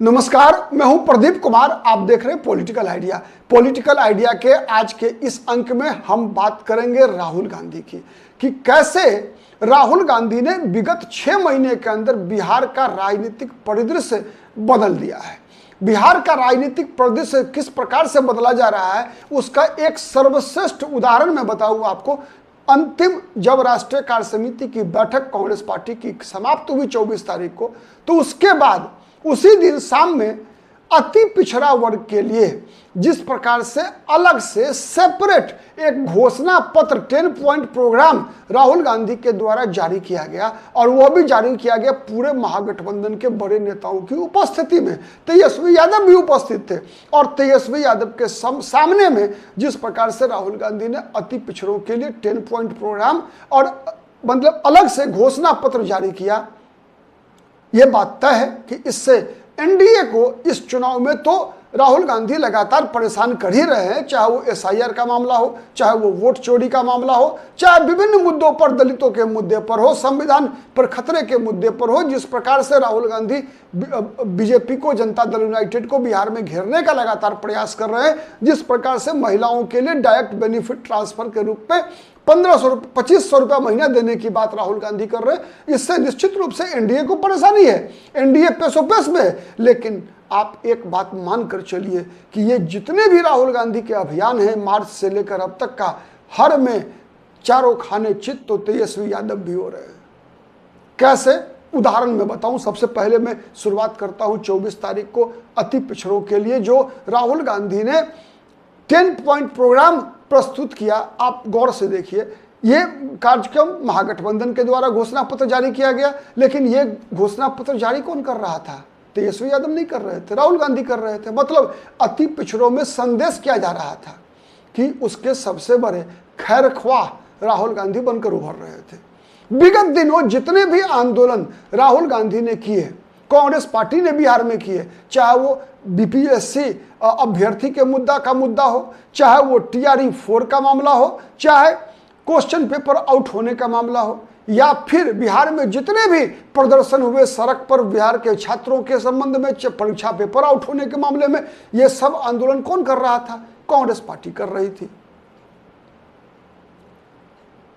नमस्कार, मैं हूं प्रदीप कुमार। आप देख रहे हैं पॉलिटिकल आइडिया। पॉलिटिकल आइडिया के आज के इस अंक में हम बात करेंगे राहुल गांधी की कि कैसे राहुल गांधी ने विगत 6 महीने के अंदर बिहार का राजनीतिक परिदृश्य बदल दिया है। बिहार का राजनीतिक परिदृश्य किस प्रकार से बदला जा रहा है उसका एक सर्वश्रेष्ठ उदाहरण मैं बताऊंगा आपको। अंतिम जब राष्ट्रीय कार्य समिति की बैठक कांग्रेस पार्टी की समाप्त हुई 24 तारीख को, तो उसके बाद उसी दिन शाम में अति पिछड़ा वर्ग के लिए जिस प्रकार से अलग से सेपरेट एक घोषणा पत्र 10 पॉइंट प्रोग्राम राहुल गांधी के द्वारा जारी किया गया, और वह भी जारी किया गया पूरे महागठबंधन के बड़े नेताओं की उपस्थिति में। तेजस्वी यादव भी उपस्थित थे, और तेजस्वी यादव के सामने में जिस प्रकार से राहुल गांधी ने अति पिछड़ों के लिए 10 पॉइंट प्रोग्राम और मतलब अलग से घोषणा पत्र जारी किया, यह बात तय है कि इससे एनडीए को इस चुनाव में तो राहुल गांधी लगातार परेशान कर ही रहे हैं, चाहे वो एसआईआर का मामला हो, चाहे वो वोट चोरी का मामला हो, चाहे विभिन्न मुद्दों पर, दलितों के मुद्दे पर हो, संविधान पर खतरे के मुद्दे पर हो। जिस प्रकार से राहुल गांधी बीजेपी को, जनता दल यूनाइटेड को बिहार में घेरने का लगातार प्रयास कर रहे हैं, जिस प्रकार से महिलाओं के लिए डायरेक्ट बेनिफिट ट्रांसफर के रूप में 2500 रुपया महीना देने की बात राहुल गांधी कर रहे हैं, इससे निश्चित रूप से एनडीए को परेशानी है। एनडीए पेशोपेश में है, लेकिन आप एक बात मानकर चलिए कि ये जितने भी राहुल गांधी के अभियान हैं मार्च से लेकर अब तक का, हर में चारों खाने चित तो तेजस्वी यादव भी हो रहे हैं। कैसे, उदाहरण में बताऊं। सबसे पहले मैं शुरुआत करता हूं 24 तारीख को अति पिछड़ों के लिए जो राहुल गांधी ने 10 पॉइंट प्रोग्राम प्रस्तुत किया। आप गौर से देखिए, ये कार्यक्रम महागठबंधन के द्वारा घोषणा पत्र जारी किया गया, लेकिन ये घोषणा पत्र जारी कौन कर रहा था? तेजस्वी यादव नहीं कर रहे थे, राहुल गांधी कर रहे थे। मतलब अति पिछड़ों में संदेश किया जा रहा था कि उसके सबसे बड़े खैरख्वाह राहुल गांधी बनकर उभर रहे थे। विगत दिनों जितने भी आंदोलन राहुल गांधी ने किए, कांग्रेस पार्टी ने बिहार में किए, चाहे वो बीपीएससी अभ्यर्थी के मुद्दा हो, चाहे वो टीआरई 4 का मामला हो, चाहे क्वेश्चन पेपर आउट होने का मामला हो, या फिर बिहार में जितने भी प्रदर्शन हुए सड़क पर बिहार के छात्रों के संबंध में, परीक्षा पेपर आउट होने के मामले में, ये सब आंदोलन कौन कर रहा था? कांग्रेस पार्टी कर रही थी।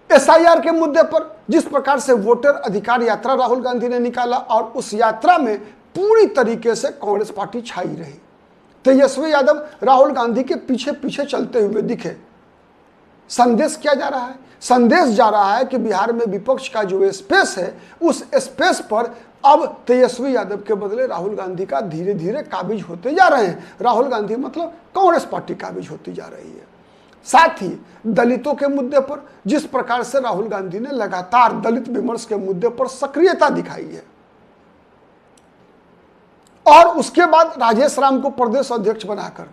एसआईआर के मुद्दे पर जिस प्रकार से वोटर अधिकार यात्रा राहुल गांधी ने निकाला, और उस यात्रा में पूरी तरीके से कांग्रेस पार्टी छाई रही। तेजस्वी यादव राहुल गांधी के पीछे पीछे चलते हुए दिखे। संदेश क्या जा रहा है? संदेश जा रहा है कि बिहार में विपक्ष का जो स्पेस है, उस स्पेस पर अब तेजस्वी यादव के बदले राहुल गांधी का धीरे धीरे काबिज होते जा रहे हैं। राहुल गांधी मतलब कांग्रेस पार्टी काबिज होती जा रही है। साथ ही दलितों के मुद्दे पर जिस प्रकार से राहुल गांधी ने लगातार दलित विमर्श के मुद्दे पर सक्रियता दिखाई है, और उसके बाद राजेश राम को प्रदेश अध्यक्ष बनाकर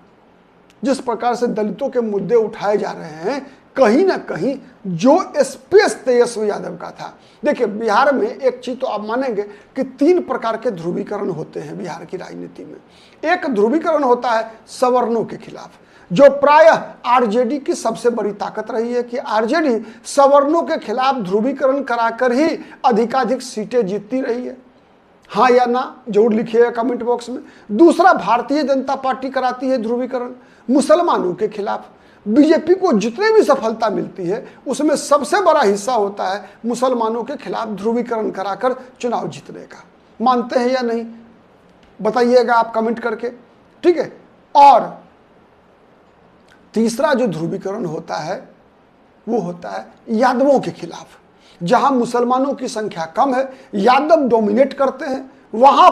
जिस प्रकार से दलितों के मुद्दे उठाए जा रहे हैं, कहीं ना कहीं जो स्पेस तेजस्वी यादव का था। देखिए, बिहार में एक चीज तो आप मानेंगे कि 3 प्रकार के ध्रुवीकरण होते हैं बिहार की राजनीति में। एक ध्रुवीकरण होता है सवर्णों के खिलाफ, जो प्रायः आरजेडी की सबसे बड़ी ताकत रही है कि आरजेडी सवर्णों के खिलाफ ध्रुवीकरण कराकर ही अधिकाधिक सीटें जीतती रही है। हाँ या ना जरूर लिखिएगा कमेंट बॉक्स में। दूसरा, भारतीय जनता पार्टी कराती है ध्रुवीकरण मुसलमानों के खिलाफ। बीजेपी को जितनी भी सफलता मिलती है उसमें सबसे बड़ा हिस्सा होता है मुसलमानों के खिलाफ ध्रुवीकरण कराकर चुनाव जीतने का। मानते हैं या नहीं बताइएगा आप कमेंट करके, ठीक है। और तीसरा जो ध्रुवीकरण होता है वो होता है यादवों के खिलाफ। जहां मुसलमानों की संख्या कम है, यादव डोमिनेट करते हैं, वहां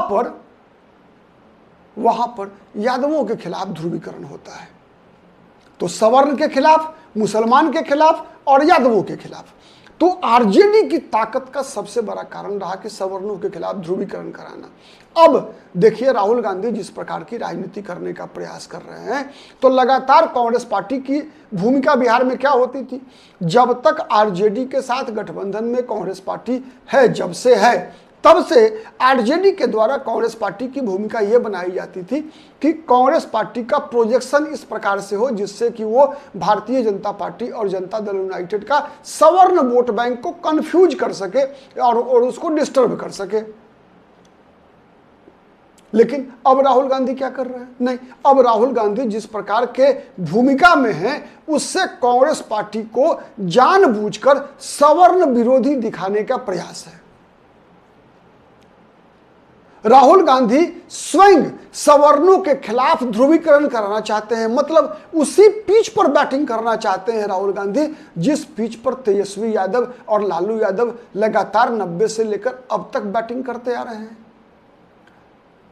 पर यादवों के खिलाफ ध्रुवीकरण होता है। तो सवर्ण के खिलाफ, मुसलमान के खिलाफ और यादवों के खिलाफ। तो आरजेडी की ताकत का सबसे बड़ा कारण रहा कि सवर्णों के खिलाफ ध्रुवीकरण कराना। अब देखिए राहुल गांधी जिस प्रकार की राजनीति करने का प्रयास कर रहे हैं, तो लगातार कांग्रेस पार्टी की भूमिका बिहार में क्या होती थी? जब तक आरजेडी के साथ गठबंधन में कांग्रेस पार्टी है, जब से है, तब से आरजेडी के द्वारा कांग्रेस पार्टी की भूमिका यह बनाई जाती थी कि कांग्रेस पार्टी का प्रोजेक्शन इस प्रकार से हो जिससे कि वो भारतीय जनता पार्टी और जनता दल यूनाइटेड का सवर्ण वोट बैंक को कंफ्यूज कर सके और उसको डिस्टर्ब कर सके। लेकिन अब राहुल गांधी क्या कर रहे हैं? नहीं, अब राहुल गांधी जिस प्रकार के भूमिका में हैं उससे कांग्रेस पार्टी को जानबूझकर सवर्ण विरोधी दिखाने का प्रयास है। राहुल गांधी स्वयं सवर्णों के खिलाफ ध्रुवीकरण कराना चाहते हैं, मतलब उसी पिच पर बैटिंग करना चाहते हैं राहुल गांधी जिस पिच पर तेजस्वी यादव और लालू यादव लगातार 90 से लेकर अब तक बैटिंग करते आ रहे हैं।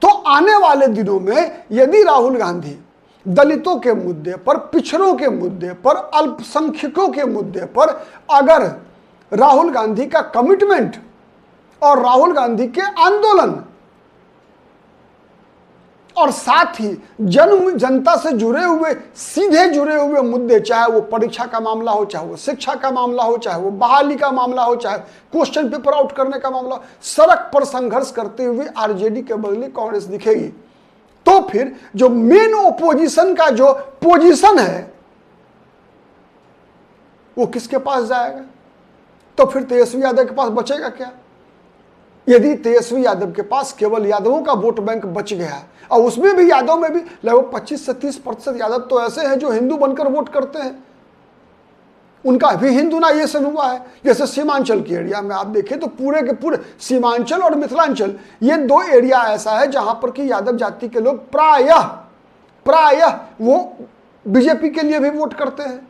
तो आने वाले दिनों में यदि राहुल गांधी दलितों के मुद्दे पर, पिछड़ों के मुद्दे पर, अल्पसंख्यकों के मुद्दे पर अगर राहुल गांधी का कमिटमेंट और राहुल गांधी के आंदोलन और साथ ही जनता से जुड़े हुए, सीधे जुड़े हुए मुद्दे, चाहे वो परीक्षा का मामला हो, चाहे वो शिक्षा का मामला हो, चाहे वो बहाली का मामला हो, चाहे क्वेश्चन पेपर आउट करने का मामला हो, सड़क पर संघर्ष करते हुए आरजेडी के बदले कांग्रेस दिखेगी, तो फिर जो मेन ओपोजिशन का जो पोजीशन है वो किसके पास जाएगा? तो फिर तेजस्वी यादव के पास बचेगा क्या? यदि तेजस्वी यादव के पास केवल यादवों का वोट बैंक बच गया, और उसमें भी यादव में भी लगभग 25 से 30% यादव तो ऐसे हैं जो हिंदू बनकर वोट करते हैं, उनका भी हिंदुनाइजेशन हुआ है। जैसे सीमांचल के एरिया में आप देखें तो पूरे के पूरे सीमांचल और मिथिलांचल, ये दो एरिया ऐसा है जहां पर कि यादव जाति के लोग प्रायः वो बीजेपी के लिए भी वोट करते हैं।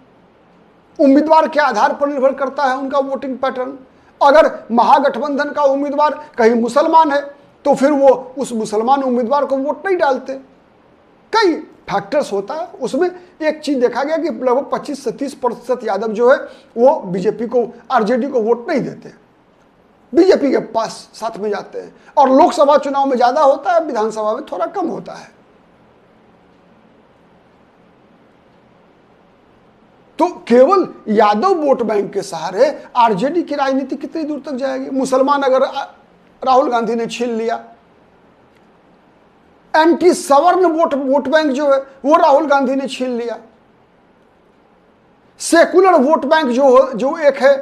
उम्मीदवार के आधार पर निर्भर करता है उनका वोटिंग पैटर्न। अगर महागठबंधन का उम्मीदवार कहीं मुसलमान है तो फिर वो उस मुसलमान उम्मीदवार को वोट नहीं डालते। कई फैक्टर्स होता है उसमें। एक चीज देखा गया कि लगभग 25 से 30% यादव जो है वो बीजेपी को, आरजेडी को वोट नहीं देते, बीजेपी के पास साथ में जाते हैं। और लोकसभा चुनाव में ज्यादा होता है, विधानसभा में थोड़ा कम होता है। तो केवल यादव वोट बैंक के सहारे आरजेडी की राजनीति कितनी दूर तक जाएगी? मुसलमान अगर राहुल गांधी ने छीन लिया, एंटी सवर्ण वोट बैंक जो है वो राहुल गांधी ने छीन लिया, सेकुलर वोट बैंक जो एक है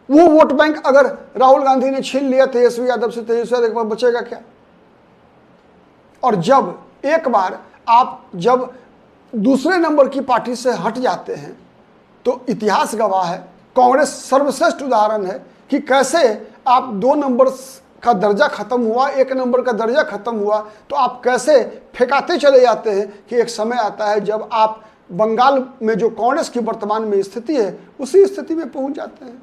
वो वोट बैंक अगर राहुल गांधी ने छीन लिया तेजस्वी यादव से, तेजस्वी यादव के पास बचेगा क्या? और जब एक बार आप जब दूसरे नंबर की पार्टी से हट जाते हैं तो इतिहास गवाह है, कांग्रेस सर्वश्रेष्ठ उदाहरण है कि कैसे आप 2 नंबर का दर्जा खत्म हुआ, 1 नंबर का दर्जा खत्म हुआ तो आप कैसे फेंकाते चले जाते हैं कि एक समय आता है जब आप बंगाल में जो कांग्रेस की वर्तमान में स्थिति है उसी स्थिति में पहुंच जाते हैं।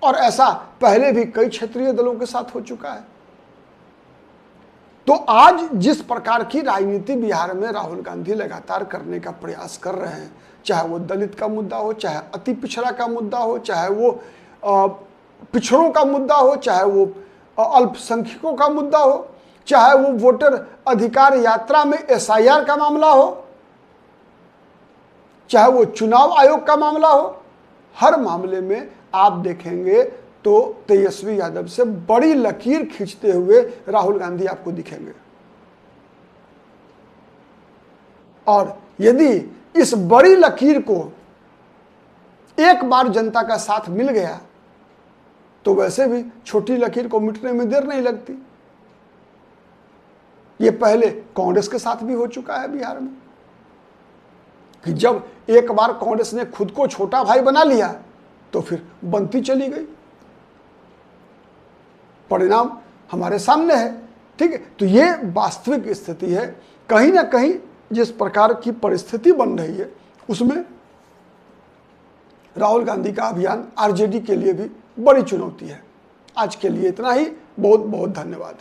और ऐसा पहले भी कई क्षेत्रीय दलों के साथ हो चुका है। तो आज जिस प्रकार की राजनीति बिहार में राहुल गांधी लगातार करने का प्रयास कर रहे हैं, चाहे वो दलित का मुद्दा हो, चाहे अति पिछड़ा का मुद्दा हो, चाहे वो पिछड़ों का मुद्दा हो, चाहे वो अल्पसंख्यकों का मुद्दा हो, चाहे वो वोटर अधिकार यात्रा में एसआईआर का मामला हो, चाहे वो चुनाव आयोग का मामला हो, हर मामले में आप देखेंगे तो तेजस्वी यादव से बड़ी लकीर खींचते हुए राहुल गांधी आपको दिखेंगे। और यदि इस बड़ी लकीर को एक बार जनता का साथ मिल गया तो वैसे भी छोटी लकीर को मिटने में देर नहीं लगती। ये पहले कांग्रेस के साथ भी हो चुका है बिहार में कि जब एक बार कांग्रेस ने खुद को छोटा भाई बना लिया तो फिर बनती चली गई। परिणाम हमारे सामने है, ठीक है। तो ये वास्तविक स्थिति है। कहीं ना कहीं जिस प्रकार की परिस्थिति बन रही है उसमें राहुल गांधी का अभियान आरजेडी के लिए भी बड़ी चुनौती है। आज के लिए इतना ही। बहुत बहुत धन्यवाद।